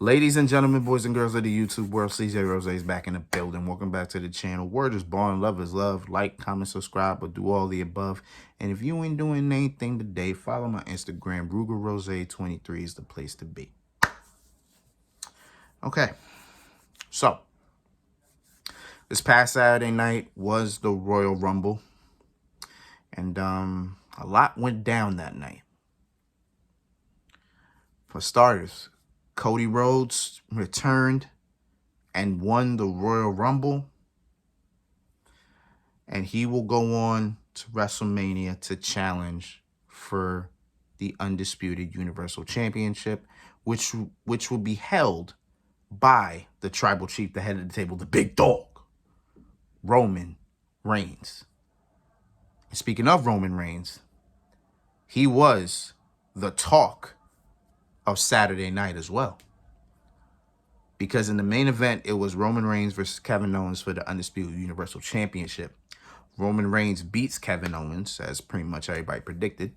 Ladies and gentlemen, boys and girls of the YouTube world, CJ Rose is back in the building. Welcome back to the channel. Word is born, love is love. Like, comment, subscribe, but do all the above. And if you ain't doing anything today, follow my Instagram. Ruger Rose 23 is the place to be. Okay, so this past Saturday night was the Royal Rumble, and a lot went down that night. For starters, Cody Rhodes returned and won the Royal Rumble, and he will go on to WrestleMania to challenge for the Undisputed Universal Championship, which will be held by the tribal chief, the head of the table, the big dog, Roman Reigns. And speaking of Roman Reigns, he was the talk of Saturday night as well. Because in the main event, it was Roman Reigns versus Kevin Owens for the Undisputed Universal Championship. Roman Reigns beats Kevin Owens, as pretty much everybody predicted.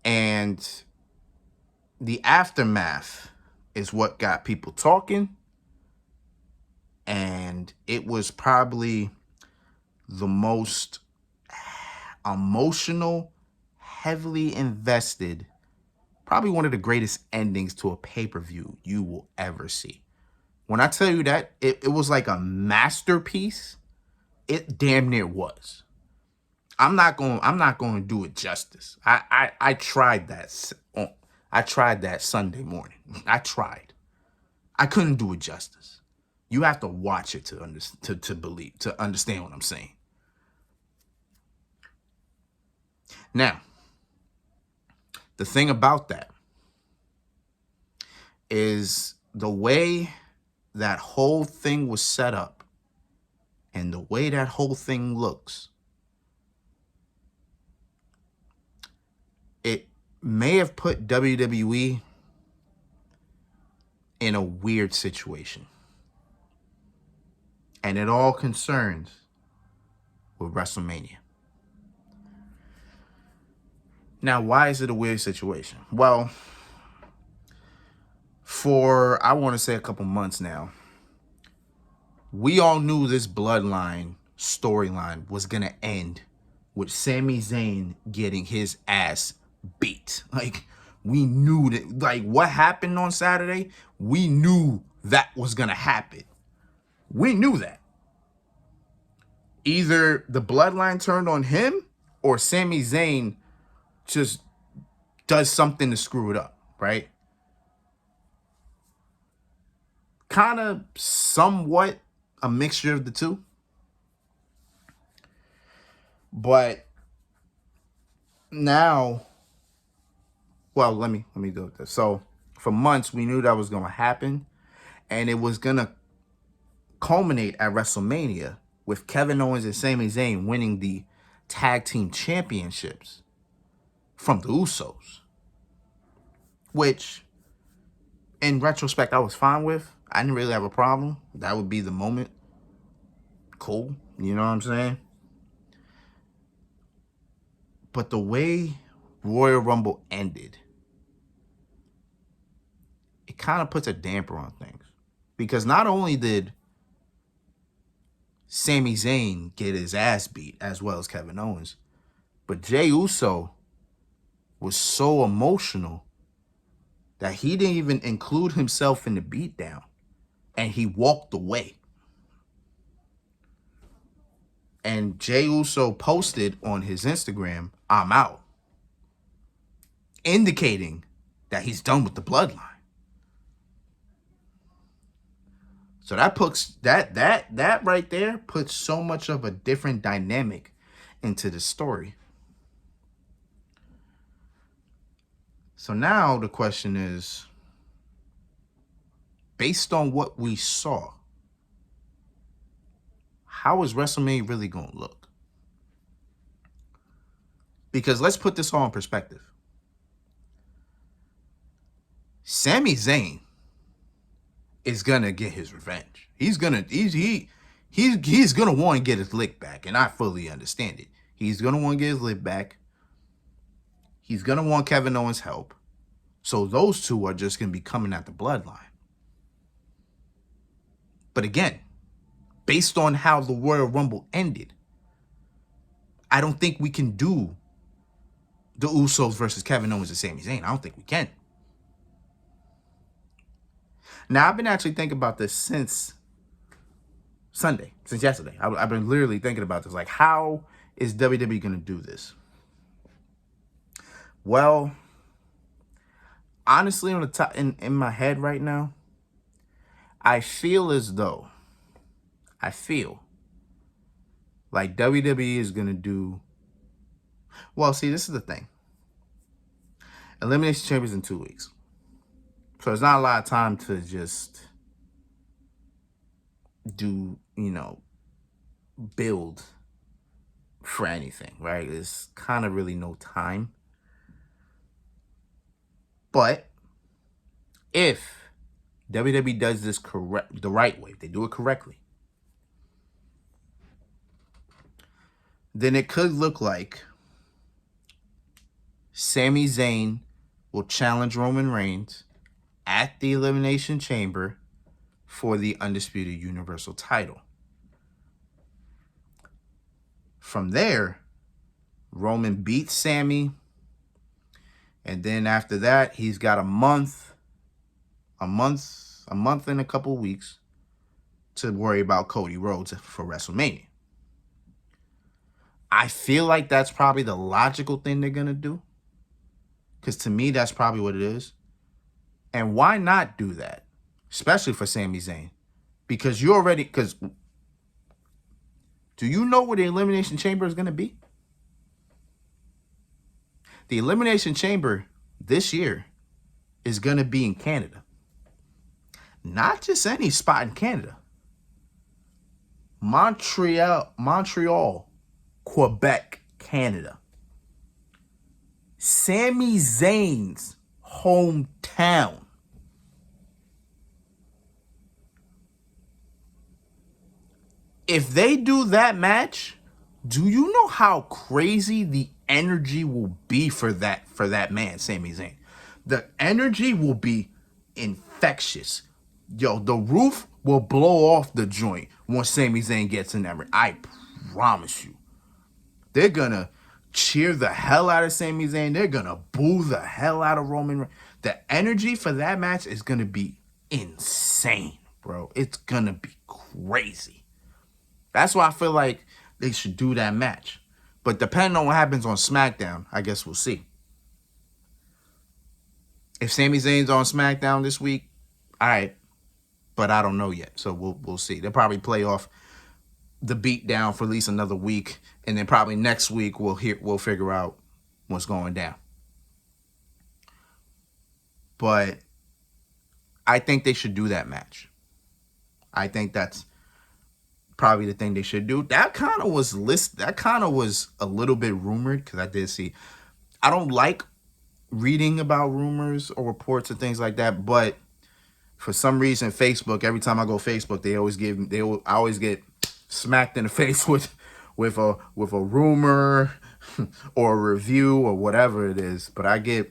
And the aftermath is what got people talking. And it was probably the most emotional, heavily invested, probably one of the greatest endings to a pay-per-view you will ever see. When I tell you that, it was like a masterpiece. It damn near was. I'm not going to do it justice. I tried that. I tried that Sunday morning. I tried. I couldn't do it justice. You have to watch it to understand what I'm saying. Now, the thing about that is the way that whole thing was set up and the way that whole thing looks. It may have put WWE in a weird situation. And it all concerns with WrestleMania. Now, why is it a weird situation? Well, for, I want to say a couple months now, we all knew this bloodline storyline was going to end with Sami Zayn getting his ass beat. Like, we knew that, like, what happened on Saturday, we knew that was going to happen. We knew that. Either the bloodline turned on him or Sami Zayn just does something to screw it up, right? Kind of somewhat a mixture of the two. But now, well, let me do this. So for months, we knew that was going to happen, and it was going to culminate at WrestleMania with Kevin Owens and Sami Zayn winning the tag team championships from the Usos, which in retrospect I was fine with. I didn't really have a problem. That would be the moment. Cool, you know what I'm saying? But the way Royal Rumble ended, it kind of puts a damper on things. Because not only did Sami Zayn get his ass beat, as well as Kevin Owens, but Jey Uso was so emotional that he didn't even include himself in the beatdown, and he walked away. And Jey Uso posted on his Instagram, "I'm out," indicating that he's done with the bloodline. So that puts that right there puts so much of a different dynamic into the story. So now the question is, based on what we saw, how is WrestleMania really going to look? Because let's put this all in perspective. Sami Zayn is gonna get his revenge. He's gonna want to get his lick back, and I fully understand it. He's gonna want to get his lick back. He's gonna want Kevin Owens' help. So those two are just going to be coming at the bloodline. But again, based on how the Royal Rumble ended, I don't think we can do the Usos versus Kevin Owens and Sami Zayn. I don't think we can. Now, I've been actually thinking about this since Sunday, since yesterday. I've been literally thinking about this. Like, how is WWE going to do this? Well, honestly, on the top, in my head right now, I feel like WWE is going to do... Well, see, this is the thing. Elimination Chamber is in 2 weeks. So there's not a lot of time to just do, build for anything, right? There's kind of really no time. But if WWE does this the right way, if they do it correctly, then it could look like Sami Zayn will challenge Roman Reigns at the Elimination Chamber for the Undisputed Universal title. From there, Roman beats Sami, and then after that, he's got a month and a couple of weeks to worry about Cody Rhodes for WrestleMania. I feel like that's probably the logical thing they're going to do, because to me, that's probably what it is. And why not do that? Especially for Sami Zayn. Because do you know where the Elimination Chamber is going to be? The Elimination Chamber this year is going to be in Canada. Not just any spot in Canada. Montreal, Quebec, Canada. Sami Zayn's hometown. If they do that match, do you know how crazy the energy will be for that man, Sami Zayn? The energy will be infectious. Yo, the roof will blow off the joint once Sami Zayn gets in there. I promise you. They're going to cheer the hell out of Sami Zayn. They're going to boo the hell out of Roman Reigns. The energy for that match is going to be insane, bro. It's going to be crazy. That's why I feel like they should do that match. But depending on what happens on SmackDown, I guess we'll see. If Sami Zayn's on SmackDown this week, all right. But I don't know yet, so we'll see. They'll probably play off the beatdown for at least another week, and then probably next week we'll figure out what's going down. But I think they should do that match. I think that's probably the thing they should do. That kind of was a little bit rumored, because I did see. I don't like reading about rumors or reports and things like that, but for some reason, Facebook, every time I go Facebook, I always get smacked in the face with a rumor or a review or whatever it is. But I get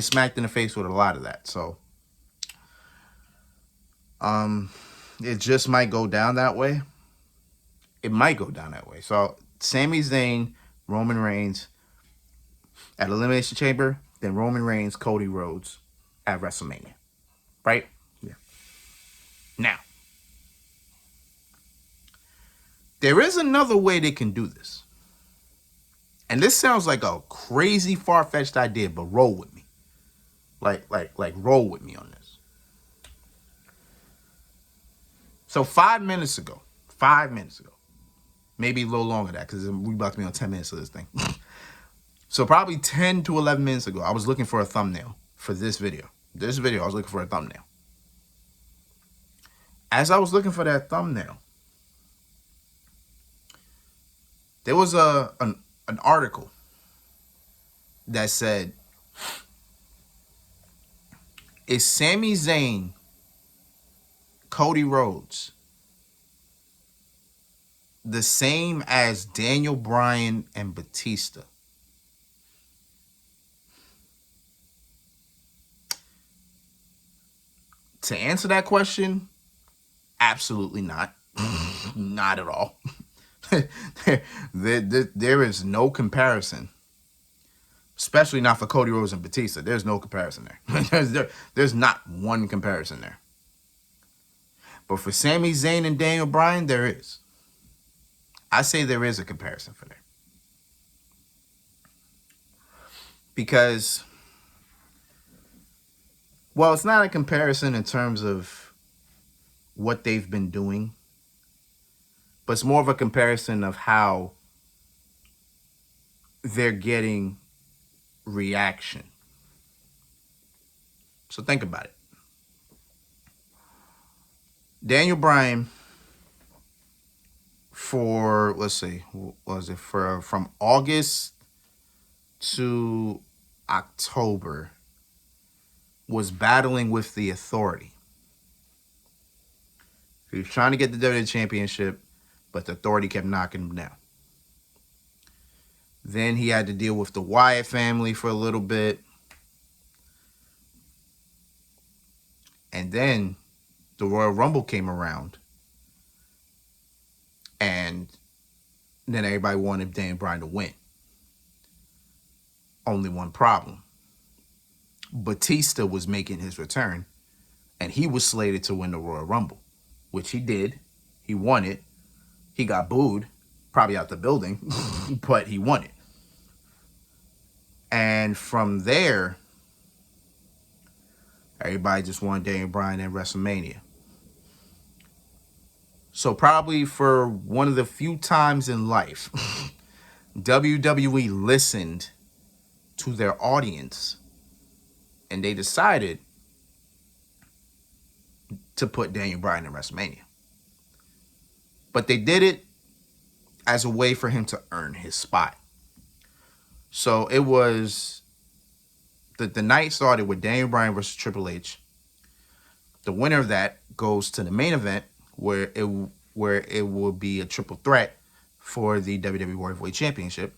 smacked in the face with a lot of that. So it just might go down that way. It might go down that way. So Sami Zayn, Roman Reigns at Elimination Chamber, then Roman Reigns, Cody Rhodes at WrestleMania. Right? Yeah. Now, there is another way they can do this. And this sounds like a crazy, far-fetched idea, but roll with me. Like roll with me on this. So 5 minutes ago, maybe a little longer than that, because we about to be on 10 minutes of this thing. So probably 10 to 11 minutes ago, I was looking for a thumbnail for this video. I was looking for a thumbnail. As I was looking for that thumbnail, there was an article that said, is Sami Zayn, Cody Rhodes, the same as Daniel Bryan and Batista? To answer that question, absolutely not. Not at all. There is no comparison, especially not for Cody Rhodes and Batista. There's no comparison there. There's not one comparison there. But for Sami Zayn and Daniel Bryan, there is. I say there is a comparison for there. Because, well, it's not a comparison in terms of what they've been doing, but it's more of a comparison of how they're getting reaction. So think about it. Daniel Bryan, for, let's see, what was it, from August to October, was battling with the Authority. He was trying to get the WWE Championship, but the Authority kept knocking him down. Then he had to deal with the Wyatt family for a little bit. And then the Royal Rumble came around. And then everybody wanted Daniel Bryan to win. Only one problem. Batista was making his return, and he was slated to win the Royal Rumble, which he did. He won it. He got booed, probably out the building, but he won it. And from there, everybody just wanted Daniel Bryan at WrestleMania. So probably for one of the few times in life, WWE listened to their audience, and they decided to put Daniel Bryan in WrestleMania. But they did it as a way for him to earn his spot. So it was, the night started with Daniel Bryan versus Triple H. The winner of that goes to the main event, where it will be a triple threat for the WWE World Heavyweight Championship.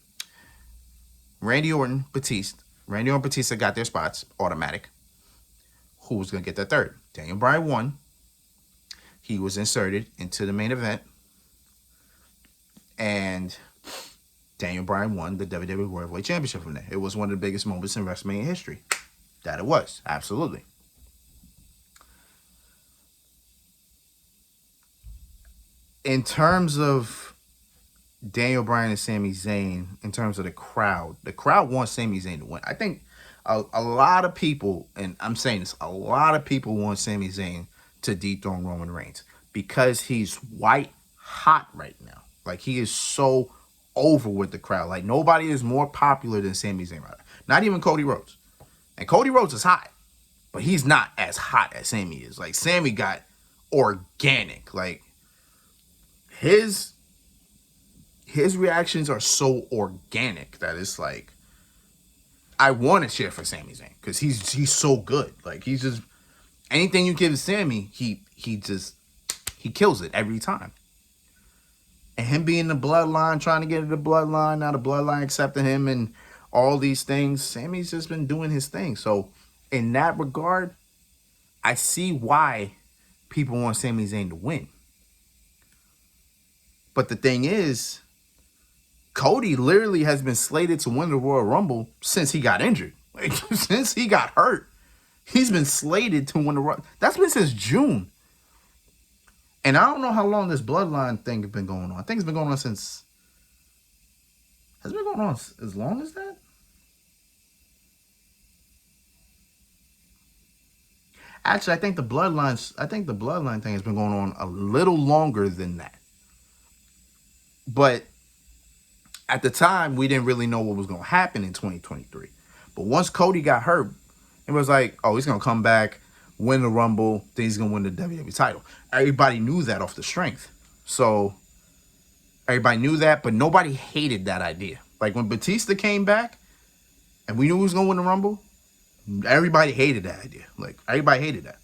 Randy Orton, Batista. Randy Orton, Batista got their spots, automatic. Who was going to get that third? Daniel Bryan won. He was inserted into the main event. And Daniel Bryan won the WWE World Heavyweight Championship from there. It was one of the biggest moments in WrestleMania history. That it was, absolutely. In terms of Daniel Bryan and Sami Zayn, in terms of the crowd wants Sami Zayn to win. I think a lot of people, and I'm saying this, a lot of people want Sami Zayn to dethrone Roman Reigns because he's white hot right now. Like, he is so over with the crowd. Like, nobody is more popular than Sami Zayn right now. Not even Cody Rhodes. And Cody Rhodes is hot, but he's not as hot as Sami is. Like, Sami got organic. Like, his reactions are so organic that it's like, I want to cheer for Sami Zayn because he's so good. Like, he's just, anything you give Sami, he kills it every time. And him being the bloodline, trying to get into the bloodline, now the bloodline accepting him and all these things, Sami's just been doing his thing. So in that regard, I see why people want Sami Zayn to win. But the thing is, Cody literally has been slated to win the Royal Rumble since he got injured. Like, since he got hurt, he's been slated to win the Royal. That's been since June. And I don't know how long this bloodline thing has been going on. I think it's been going on since... Has it been going on as long as that? Actually, I think the bloodline thing has been going on a little longer than that. But at the time, we didn't really know what was going to happen in 2023. But once Cody got hurt, it was like, oh, he's going to come back, win the Rumble, then he's going to win the WWE title. Everybody knew that off the strength. So everybody knew that, but nobody hated that idea. Like, when Batista came back and we knew he was going to win the Rumble, everybody hated that idea. Like, everybody hated that.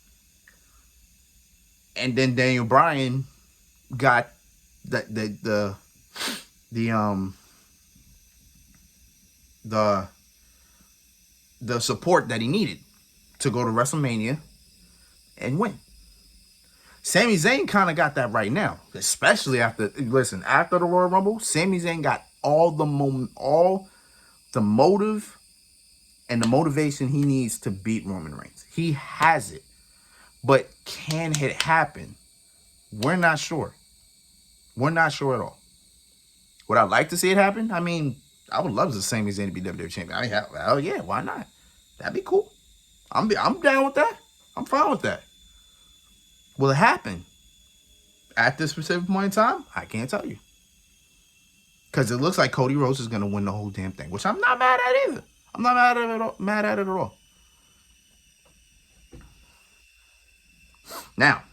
And then Daniel Bryan got the support that he needed to go to WrestleMania and win. Sami Zayn kind of got that right now, especially after after the Royal Rumble. Sami Zayn got all the motive and the motivation he needs to beat Roman Reigns. He has it, but can it happen? We're not sure. We're not sure at all. Would I like to see it happen? I mean, I would love to see Sami Zayn to be WWE champion. Hell yeah, why not? That'd be cool. I'm down with that. I'm fine with that. Will it happen at this specific point in time? I can't tell you. Because it looks like Cody Rhodes is going to win the whole damn thing, which I'm not mad at either. I'm not mad at it at all. Mad at it at all. Now,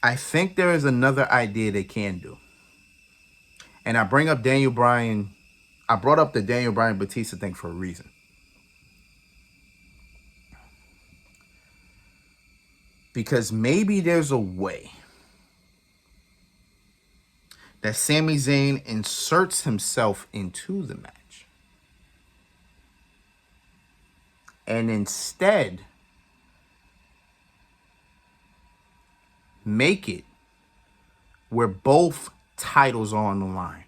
I think there is another idea they can do. And I bring up Daniel Bryan. I brought up the Daniel Bryan Batista thing for a reason. Because maybe there's a way that Sami Zayn inserts himself into the match. And instead, make it where both titles are on the line.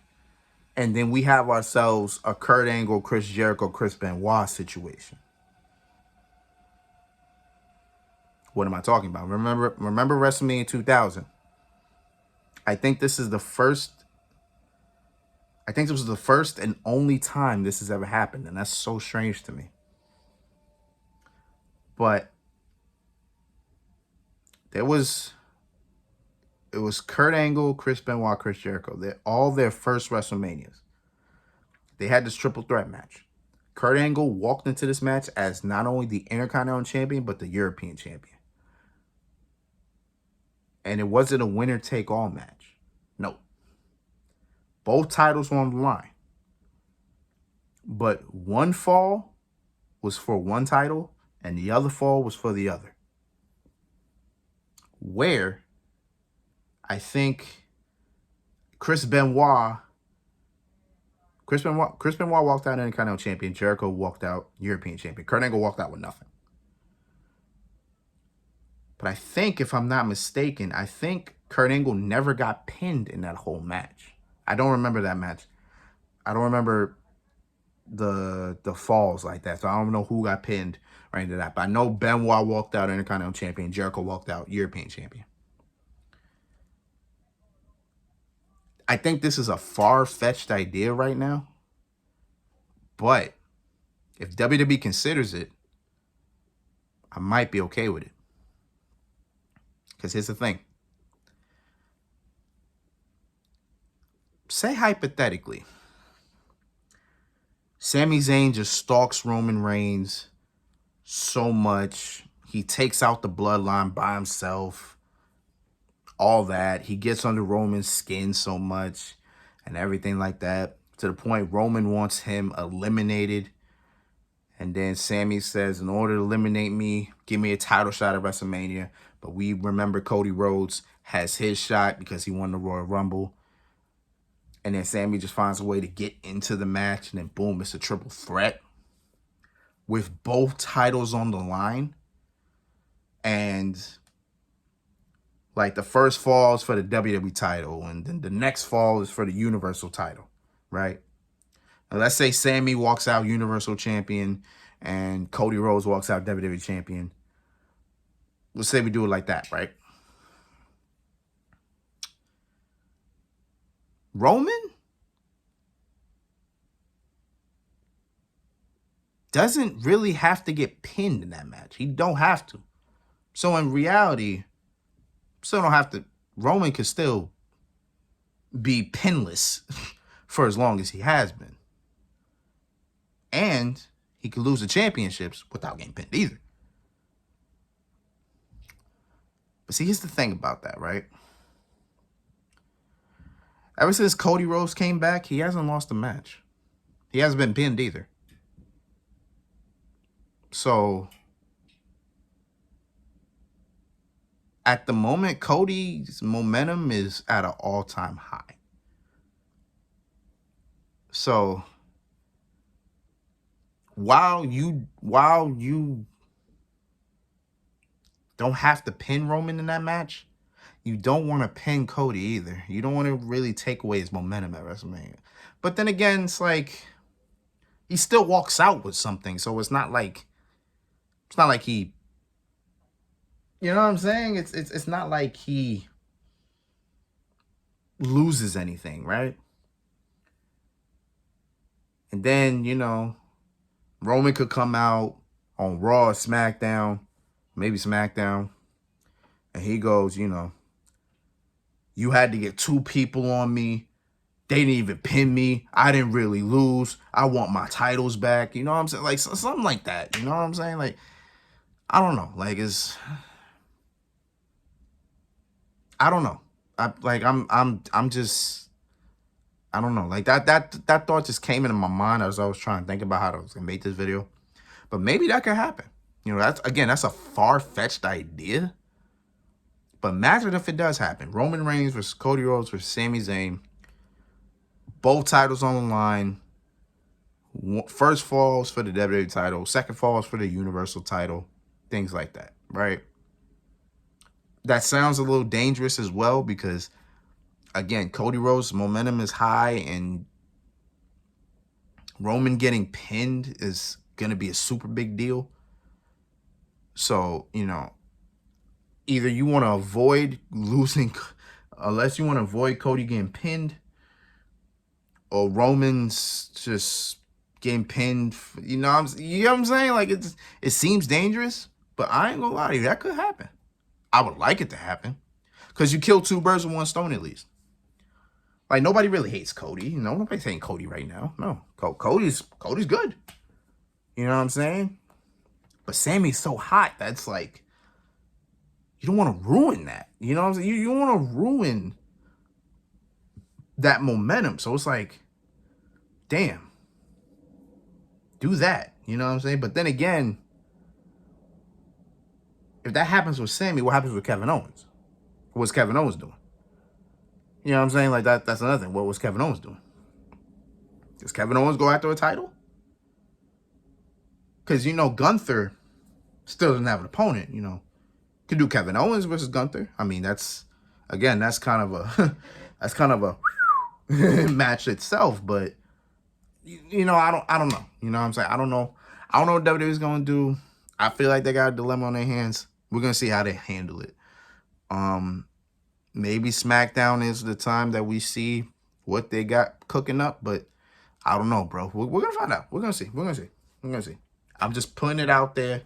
And then we have ourselves a Kurt Angle, Chris Jericho, Chris Benoit situation. What am I talking about? Remember WrestleMania 2000? I think this was the first and only time this has ever happened, and that's so strange to me. But it was Kurt Angle, Chris Benoit, Chris Jericho. They're all their first WrestleManias. They had this triple threat match. Kurt Angle walked into this match as not only the Intercontinental Champion, but the European Champion. And it wasn't a winner-take-all match. No. Both titles were on the line. But one fall was for one title, and the other fall was for the other. Where I think Chris Benoit walked out Intercontinental Champion. Jericho walked out European Champion. Kurt Angle walked out with nothing. But I think, if I'm not mistaken, Kurt Angle never got pinned in that whole match. I don't remember that match. I don't remember the falls like that. So I don't know who got pinned right into that. But I know Benoit walked out Intercontinental Champion. Jericho walked out European Champion. I think this is a far-fetched idea right now. But if WWE considers it, I might be okay with it. Because here's the thing. Say hypothetically, Sami Zayn just stalks Roman Reigns so much. He takes out the bloodline by himself. All that. He gets under Roman's skin so much and everything like that. To the point Roman wants him eliminated. And then Sami says, in order to eliminate me, give me a title shot at WrestleMania. But we remember Cody Rhodes has his shot because he won the Royal Rumble. And then Sami just finds a way to get into the match. And then boom, it's a triple threat with both titles on the line. And like the first fall is for the WWE title. And then the next fall is for the Universal title, right? Now, let's say Sami walks out Universal Champion and Cody Rhodes walks out WWE Champion. Let's say we do it like that, right? Roman doesn't really have to get pinned in that match. He don't have to. So in reality, still don't have to. Roman could still be pinless for as long as he has been. And he could lose the championships without getting pinned either. But see, here's the thing about that, right? Ever since Cody Rhodes came back, he hasn't lost a match. He hasn't been pinned either. So at the moment, Cody's momentum is at an all-time high. So while you don't have to pin Roman in that match, you don't want to pin Cody either. You don't want to really take away his momentum at WrestleMania. But then again, it's like he still walks out with something, so it's not like he, you know what I'm saying? It's not like he loses anything, right? And then, you know, Roman could come out on Raw or SmackDown, maybe SmackDown, and he goes, you know, you had to get 2 people on me. They didn't even pin me. I didn't really lose. I want my titles back. You know what I'm saying? Like something like that. You know what I'm saying? Like, I don't know. Like, I don't know. I'm just, I don't know. Like that thought just came into my mind as I was trying to think about how I was gonna make this video. But maybe that could happen. You know, that's a far-fetched idea. But imagine if it does happen. Roman Reigns versus Cody Rhodes versus Sami Zayn. Both titles on the line. First falls for the WWE title. Second falls for the Universal title. Things like that, right? That sounds a little dangerous as well because, again, Cody Rhodes' momentum is high and Roman getting pinned is going to be a super big deal. So, you know, either you want to avoid losing, unless you want to avoid Cody getting pinned, or Roman's just getting pinned. You know what I'm saying? Like, it seems dangerous, but I ain't gonna lie to you, that could happen. I would like it to happen because you kill 2 birds with 1 stone at least. Like, nobody really hates Cody. You know, nobody's hating Cody right now. No, Cody's good. You know what I'm saying? But Sami's so hot that's like, you don't want to ruin that. You know what I'm saying? You don't want to ruin that momentum. So it's like, damn, do that. You know what I'm saying? But then again, if that happens with Sami, what happens with Kevin Owens? What's Kevin Owens doing? You know what I'm saying? Like, that's another thing. What was Kevin Owens doing? Does Kevin Owens go after a title? Because, you know, Gunther still doesn't have an opponent, you know. Could do Kevin Owens versus Gunther. I mean, that's kind of a that's kind of a match itself, but you know, I don't know. You know what I'm saying? I don't know what WWE's gonna do. I feel like they got a dilemma on their hands. We're gonna see how they handle it. Maybe SmackDown is the time that we see what they got cooking up, but I don't know, bro. We're gonna find out. We're gonna see. I'm just putting it out there.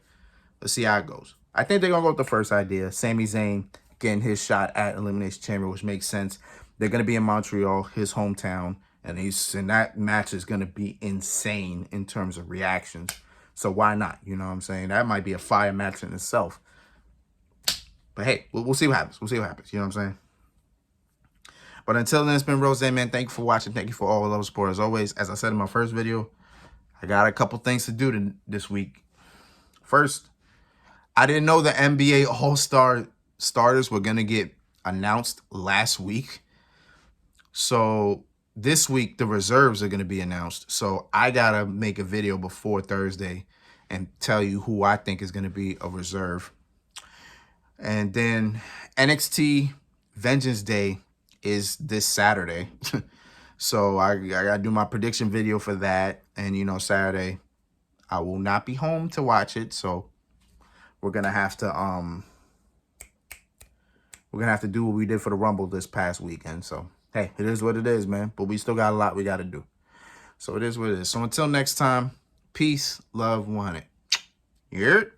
Let's see how it goes. I think they're gonna go with the first idea. Sami Zayn getting his shot at Elimination Chamber, which makes sense. They're gonna be in Montreal, his hometown, and that match is gonna be insane in terms of reactions. So why not? You know what I'm saying? That might be a fire match in itself. But hey, we'll see what happens. You know what I'm saying? But until then, it's been Rhodes, man. Thank you for watching. Thank you for all the love and support. As always, as I said in my first video, I got a couple things to do this week. First, I didn't know the NBA All-Star starters were going to get announced last week. So this week, the reserves are going to be announced. So I got to make a video before Thursday and tell you who I think is going to be a reserve. And then NXT Vengeance Day is this Saturday. So I got to do my prediction video for that. And, you know, Saturday, I will not be home to watch it. So we're going to have to do what we did for the Rumble this past weekend. So, hey, it is what it is, man. But we still got a lot we got to do. So it is what it is. So until next time, peace, love, want it. You heard?